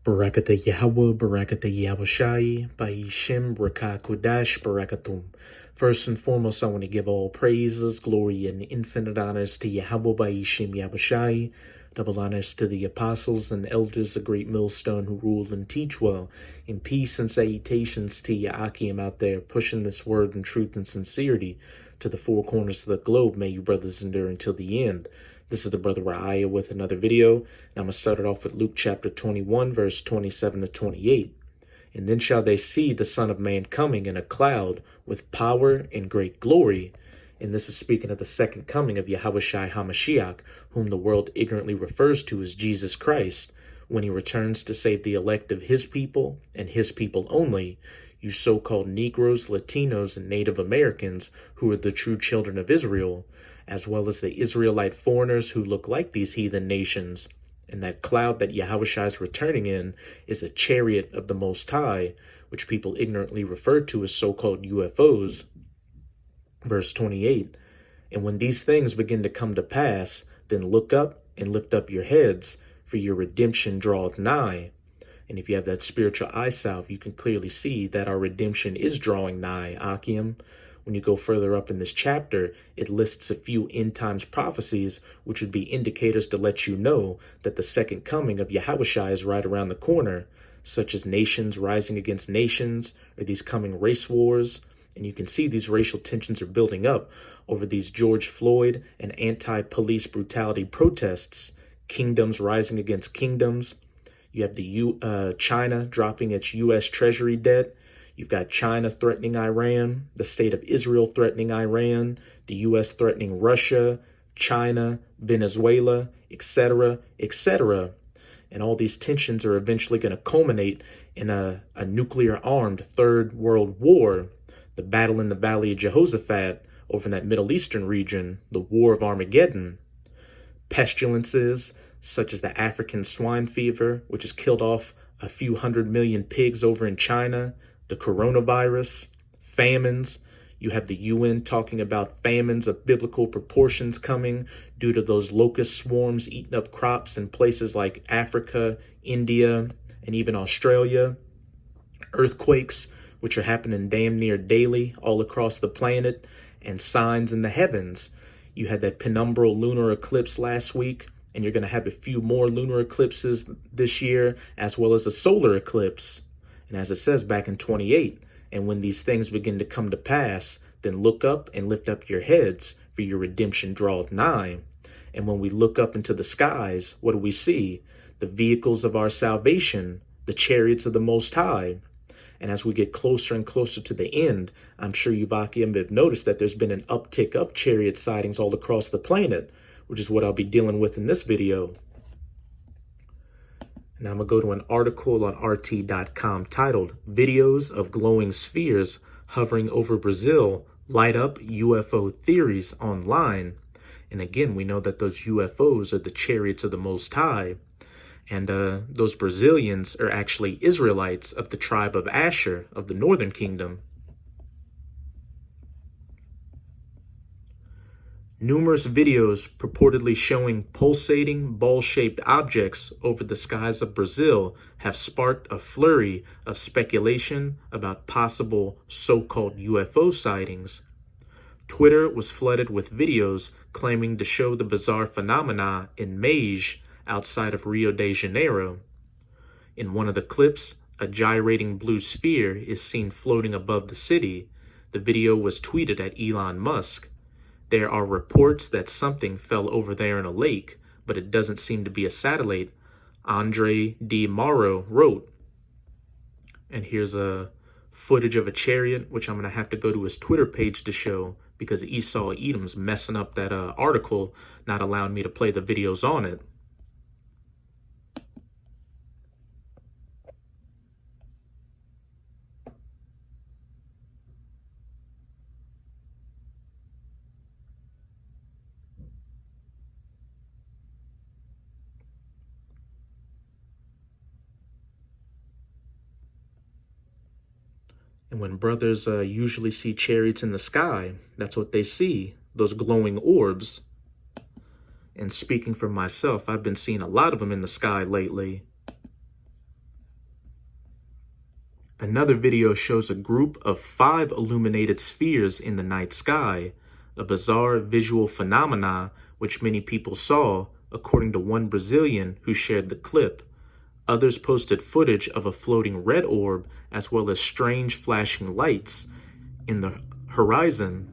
Barakata Yahweh, Barakata Yahushai, Ba'ishem, Rakah Kodash, Barakatum. First and foremost, I want to give all praises, glory, and infinite honors to Yahweh, Ba'ishem, Yahushai. Double honors to the apostles and elders, a great millstone who rule and teach well. In peace and salutations to Ya'akim out there, pushing this word in truth and sincerity to the four corners of the globe. May you brothers endure until the end. This is the brother Ra'aya with another video, and I'm going to start it off with Luke chapter 21, verse 27 to 28. And then shall they see the Son of Man coming in a cloud with power and great glory. And this is speaking of the second coming of Yahushai HaMashiach, whom the world ignorantly refers to as Jesus Christ, when he returns to save the elect of his people and his people only, you so-called Negroes, Latinos, and Native Americans who are the true children of Israel, as well as the Israelite foreigners who look like these heathen nations. And that cloud that Yahushua is returning in is a chariot of the Most High, which people ignorantly refer to as so-called UFOs. Verse 28, and when these things begin to come to pass, then look up and lift up your heads, for your redemption draweth nigh. And if you have that spiritual eye salve, you can clearly see that our redemption is drawing nigh, Akim. When you go further up in this chapter, it lists a few end times prophecies, which would be indicators to let you know that the second coming of Yahushua is right around the corner, such as nations rising against nations, or these coming race wars. And you can see these racial tensions are building up over these George Floyd and anti-police brutality protests, kingdoms rising against kingdoms. You have the China dropping its U.S. Treasury debt. You've got China threatening Iran, the state of Israel threatening Iran, the U.S. threatening Russia, China, Venezuela, etc., etc. And all these tensions are eventually going to culminate in a nuclear-armed Third World War, the battle in the Valley of Jehoshaphat over in that Middle Eastern region, the War of Armageddon. Pestilences such as the African swine fever, which has killed off a few 100 million pigs over in China, the coronavirus, famines. You have the UN talking about famines of biblical proportions coming due to those locust swarms eating up crops in places like Africa, India, and even Australia. Earthquakes, which are happening damn near daily all across the planet, and signs in the heavens. You had that penumbral lunar eclipse last week, and you're going to have a few more lunar eclipses this year, as well as a solar eclipse. And as it says back in 28, and when these things begin to come to pass, then look up and lift up your heads, for your redemption draweth nigh. And when we look up into the skies, what do we see? The vehicles of our salvation, the chariots of the Most High. And as we get closer and closer to the end, I'm sure you have noticed that there's been an uptick of chariot sightings all across the planet, which is what I'll be dealing with in this video. Now I'm going to go to an article on RT.com titled, Videos of Glowing Spheres Hovering Over Brazil Light Up UFO Theories Online. And again, we know that those UFOs are the chariots of the Most High. And those Brazilians are actually Israelites of the tribe of Asher of the Northern Kingdom. Numerous videos purportedly showing pulsating ball-shaped objects over the skies of Brazil have sparked a flurry of speculation about possible so-called UFO sightings. Twitter was flooded with videos claiming to show the bizarre phenomena in Mage, outside of Rio de Janeiro. In one of the clips, a gyrating blue sphere is seen floating above the city. The video was tweeted at Elon Musk. There are reports that something fell over there in a lake, but it doesn't seem to be a satellite, Andre D. Mauro wrote. And here's a footage of a chariot, which I'm going to have to go to his Twitter page to show, because Esau Edom's messing up that article, not allowing me to play the videos on it. And when brothers usually see chariots in the sky, that's what they see, those glowing orbs. And speaking for myself, I've been seeing a lot of them in the sky lately. Another video shows a group of 5 illuminated spheres in the night sky, a bizarre visual phenomena which many people saw, according to one Brazilian who shared the clip. Others posted footage of a floating red orb as well as strange flashing lights in the horizon.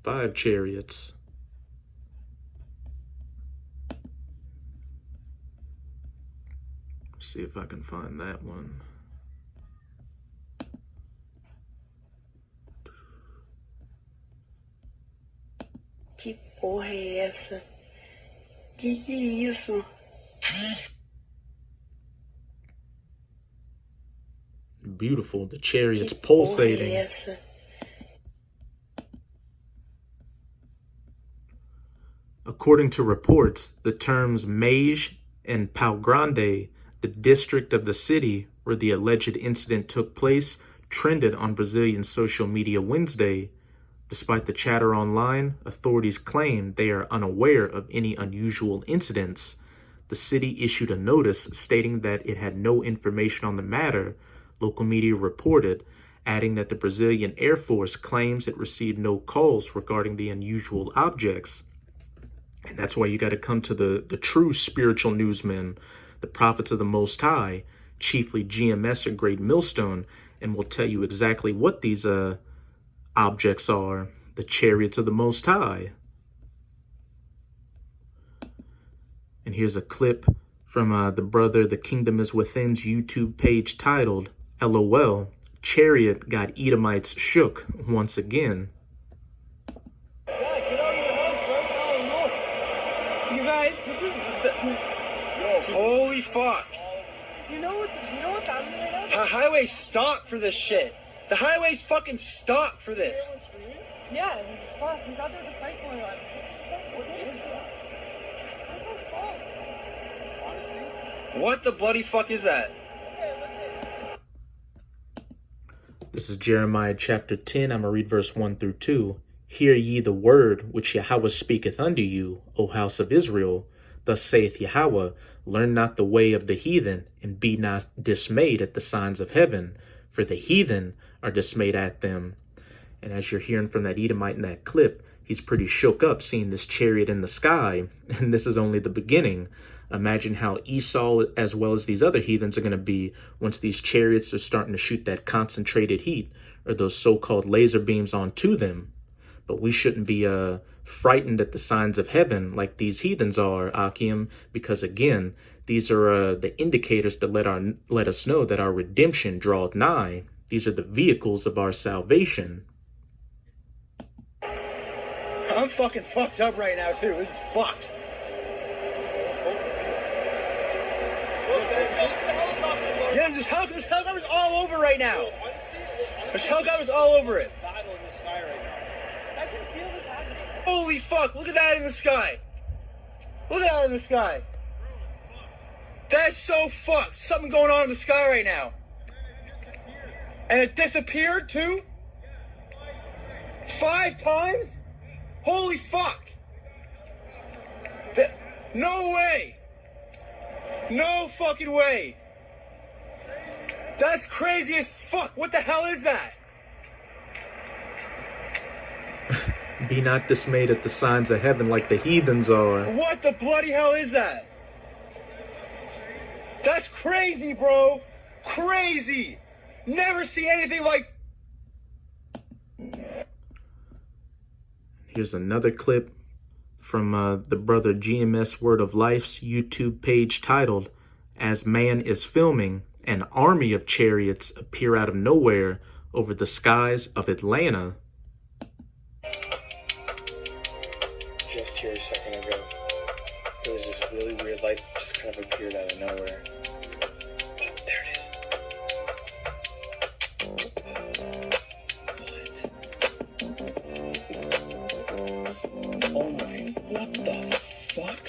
Five chariots. See if I can find that one. Que porra é essa? Que é isso? Beautiful, the chariots pulsating. Porra é essa? According to reports, the terms Mage and Pau Grande, the district of the city where the alleged incident took place, trended on Brazilian social media Wednesday. Despite the chatter online, authorities claim they are unaware of any unusual incidents. The city issued a notice stating that it had no information on the matter, local media reported, adding that the Brazilian Air Force claims it received no calls regarding the unusual objects. And that's why you got to come to the true spiritual newsmen, the prophets of the Most High, chiefly GMS or Great Millstone, and will tell you exactly what these objects are, the chariots of the Most High. And here's a clip from the brother The Kingdom is Within's YouTube page titled, LOL, Chariot Got Edomites Shook Once Again. You guys, this is Holy fuck! you know what's happening right now? The highway's stopped for this shit. The highway's fucking stopped for this. Yeah, fuck, we thought there was a fight going on. What the bloody fuck is that? This is Jeremiah chapter 10. I'm going to read verse 1 through 2. Hear ye the word which Yahweh speaketh unto you, O house of Israel. Thus saith Yahweh, learn not the way of the heathen, and be not dismayed at the signs of heaven, for the heathen are dismayed at them. And as you're hearing from that Edomite in that clip, he's pretty shook up seeing this chariot in the sky, and this is only the beginning. Imagine how Esau, as well as these other heathens, are going to be once these chariots are starting to shoot that concentrated heat, or those so-called laser beams onto them. But we shouldn't be frightened at the signs of heaven like these heathens are, Akim, because again, these are the indicators to let us know that our redemption draweth nigh. These are the vehicles of our salvation. I'm fucking fucked up right now too. This is fucked. Yeah, there's helicopters all over right now. There's helicopters all over it. I can feel this happening. Holy fuck, look at that in the sky. Look at that in the sky. That's so fucked. Something going on in the sky right now. And it disappeared too? 5 times? Holy fuck. No way. No fucking way. That's crazy as fuck. What the hell is that? Be not dismayed at the signs of heaven like the heathens are. What the bloody hell is that? That's crazy, bro. Crazy. Never seen anything like... Here's another clip from the brother GMS Word of Life's YouTube page titled, As Man is Filming, an army of chariots appear out of nowhere over the skies of Atlanta. Just here a second ago, there was this really weird light that just kind of appeared out of nowhere. Oh, there it is. What? Oh my, what the fuck?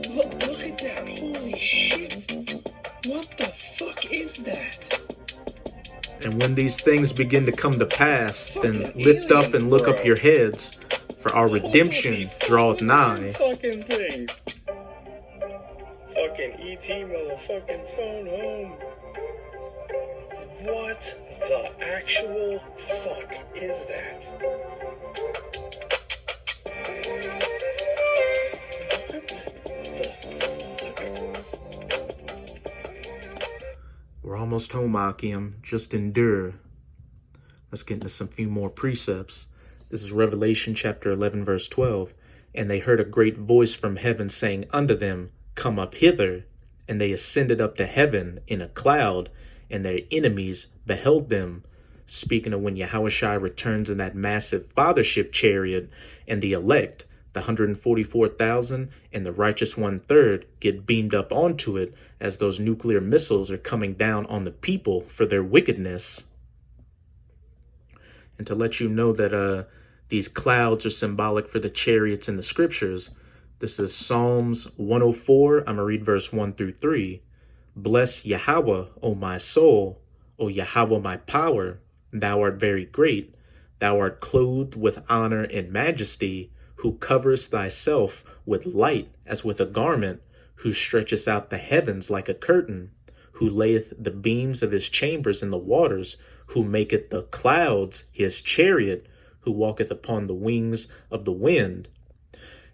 Look at that, holy shit. What the fuck is that? And when these things begin to come to pass, then lift up and look up your heads, for our redemption draweth nigh. Fucking thing. Fucking ET motherfucking phone home. What the actual fuck is that? We're almost home, Akim. Just endure. Let's get into some few more precepts. This is Revelation chapter 11, verse 12. And they heard a great voice from heaven saying unto them, Come up hither. And they ascended up to heaven in a cloud, and their enemies beheld them. Speaking of when Yahushua returns in that massive fathership chariot, and the elect, the 144,000 and the righteous 1/3, get beamed up onto it as those nuclear missiles are coming down on the people for their wickedness. And to let you know that these clouds are symbolic for the chariots in the scriptures, this is Psalms 104. I'm going to read verse 1 through 3. Bless Yahweh, O my soul, O Yahweh my power. Thou art very great. Thou art clothed with honor and majesty, who coverest thyself with light as with a garment, who stretchest out the heavens like a curtain, who layeth the beams of his chambers in the waters, who maketh the clouds his chariot, who walketh upon the wings of the wind.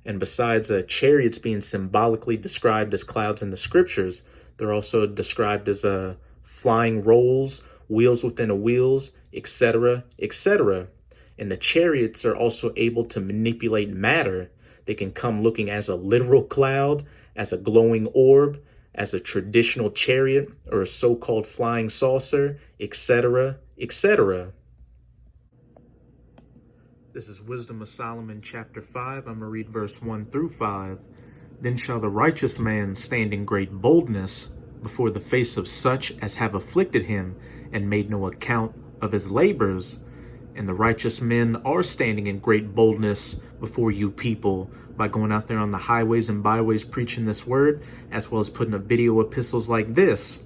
And besides chariots being symbolically described as clouds in the scriptures, they're also described as flying rolls, wheels within a wheels, etc., etc. And the chariots are also able to manipulate matter. They can come looking as a literal cloud, as a glowing orb, as a traditional chariot, or a so-called flying saucer, etc., etc. This is Wisdom of Solomon chapter 5. I'm going to read verse 1 through 5. Then shall the righteous man stand in great boldness before the face of such as have afflicted him and made no account of his labors. And the righteous men are standing in great boldness before you people by going out there on the highways and byways preaching this word, as well as putting up video epistles like this.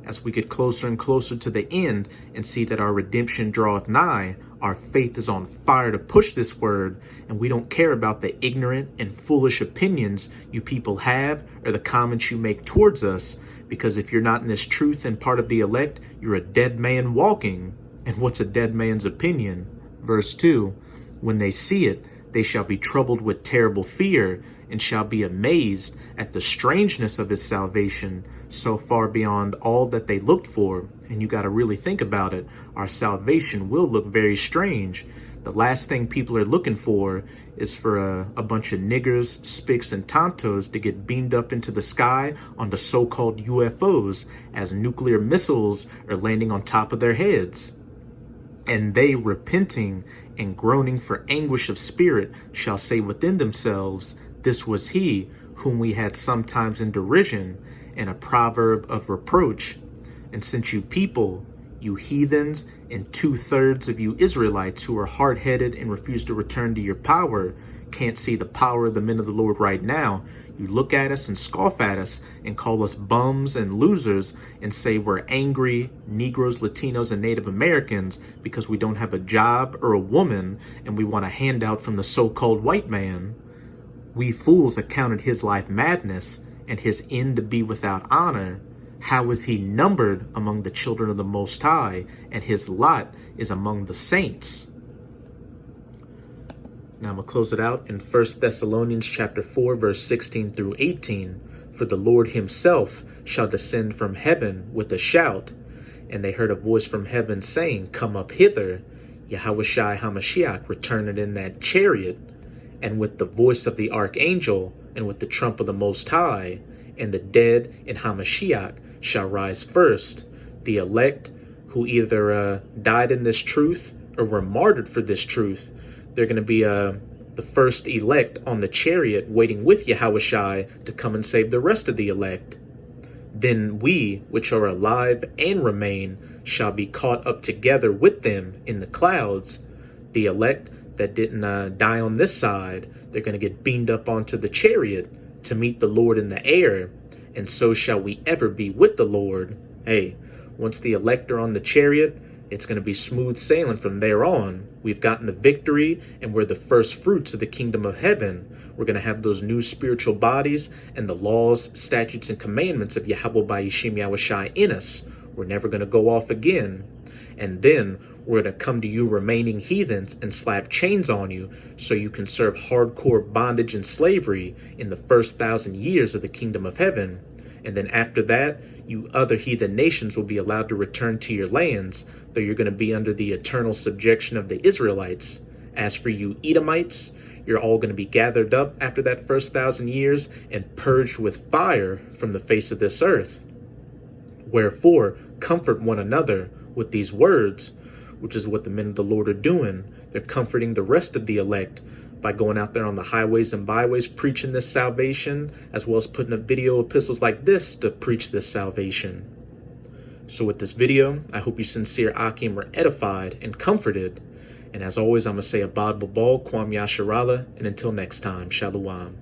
As we get closer and closer to the end and see that our redemption draweth nigh, our faith is on fire to push this word, and we don't care about the ignorant and foolish opinions you people have or the comments you make towards us, because if you're not in this truth and part of the elect, you're a dead man walking. And what's a dead man's opinion? Verse 2, when they see it, they shall be troubled with terrible fear, and shall be amazed at the strangeness of his salvation, so far beyond all that they looked for. And you got to really think about it. Our salvation will look very strange. The last thing people are looking for is for a bunch of niggers, spics, and tontos to get beamed up into the sky on the so-called UFOs as nuclear missiles are landing on top of their heads. And they, repenting and groaning for anguish of spirit, shall say within themselves, This was he whom we had sometimes in derision, and a proverb of reproach. And since you people, you heathens, and 2/3 of you Israelites who are hard-headed and refuse to return to your power, can't see the power of the men of the Lord right now, you look at us and scoff at us and call us bums and losers and say we're angry Negroes, Latinos, and Native Americans because we don't have a job or a woman and we want a handout from the so-called white man. We fools accounted his life madness and his end to be without honor. How is he numbered among the children of the Most High, and his lot is among the saints? Now I'm going to close it out in 1 Thessalonians chapter 4, verse 16 through 18. For the Lord himself shall descend from heaven with a shout. And they heard a voice from heaven saying, Come up hither. Yahushua HaMashiach returned in that chariot, and with the voice of the archangel, and with the trump of the Most High, and the dead in Hamashiach shall rise first. The elect who either died in this truth or were martyred for this truth, they're going to be the first elect on the chariot waiting with Yahushua to come and save the rest of the elect. Then we, which are alive and remain, shall be caught up together with them in the clouds. The elect that didn't die on this side, they're going to get beamed up onto the chariot to meet the Lord in the air, and so shall we ever be with the Lord. Hey, once the elect are on the chariot, It's going to be smooth sailing from there on. We've gotten the victory, and we're the first fruits of the kingdom of heaven. We're going to have those new spiritual bodies and the laws, statutes, and commandments of Yahweh Ba'Yishim Yahushai in us. We're never going to go off again. And then we're going to come to you remaining heathens and slap chains on you so you can serve hardcore bondage and slavery in the first 1,000 years of the kingdom of heaven. And then after that, you other heathen nations will be allowed to return to your lands, though you're going to be under the eternal subjection of the Israelites. As for you Edomites, you're all going to be gathered up after that first 1,000 years and purged with fire from the face of this earth. Wherefore, comfort one another with these words, which is what the men of the Lord are doing. They're comforting the rest of the elect by going out there on the highways and byways preaching this salvation, as well as putting up video epistles like this to preach this salvation. So with this video, I hope you sincere Akim are edified and comforted. And as always, I'm going to say Abad Babal, Kwam Yasharala, and until next time, Shalom.